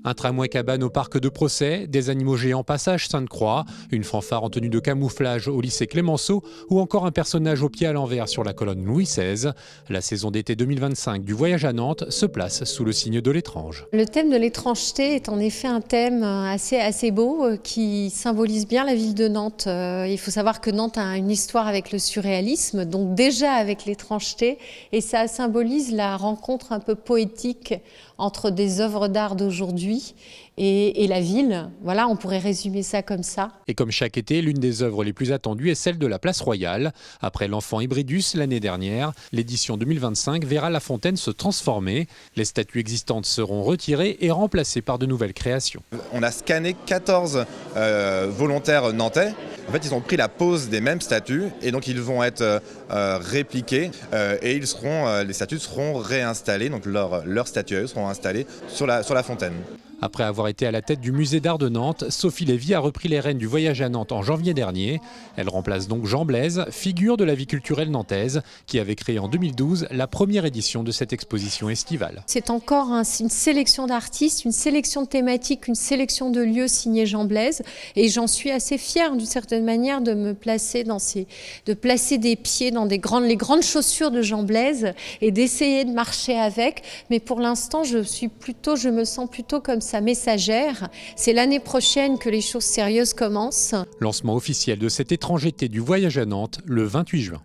Un tramway cabane au parc de Procès, des animaux géants passage Sainte-Croix, une fanfare en tenue de camouflage au lycée Clémenceau ou encore un personnage au pied à l'envers sur la colonne Louis XVI. La saison d'été 2025 du voyage à Nantes se place sous le signe de l'étrange. Le thème de l'étrangeté est en effet un thème assez beau qui symbolise bien la ville de Nantes. Il faut savoir que Nantes a une histoire avec le surréalisme, donc déjà avec l'étrangeté, et ça symbolise la rencontre un peu poétique entre des œuvres d'art d'aujourd'hui et la ville. Voilà, on pourrait résumer ça comme ça. Et comme chaque été, l'une des œuvres les plus attendues est celle de la Place Royale. Après l'Enfant Hybridus l'année dernière, l'édition 2025 verra la fontaine se transformer. Les statues existantes seront retirées et remplacées par de nouvelles créations. On a scanné 14 volontaires nantais. En fait, ils ont pris la pose des mêmes statues et donc ils vont être répliqués et les statues seront réinstallées, donc leurs statues à eux seront installées sur la fontaine. Après avoir été à la tête du musée d'art de Nantes, Sophie Lévy a repris les rênes du voyage à Nantes en janvier dernier. Elle remplace donc Jean Blaise, figure de la vie culturelle nantaise, qui avait créé en 2012 la première édition de cette exposition estivale. C'est encore une sélection d'artistes, une sélection de thématiques, une sélection de lieux signés Jean Blaise. Et j'en suis assez fière d'une certaine manière de me placer de placer des pieds dans les grandes chaussures de Jean Blaise et d'essayer de marcher avec. Mais pour l'instant, je me sens plutôt comme sa messagère. C'est l'année prochaine que les choses sérieuses commencent. Lancement officiel de cet étrange été du voyage à Nantes le 28 juin.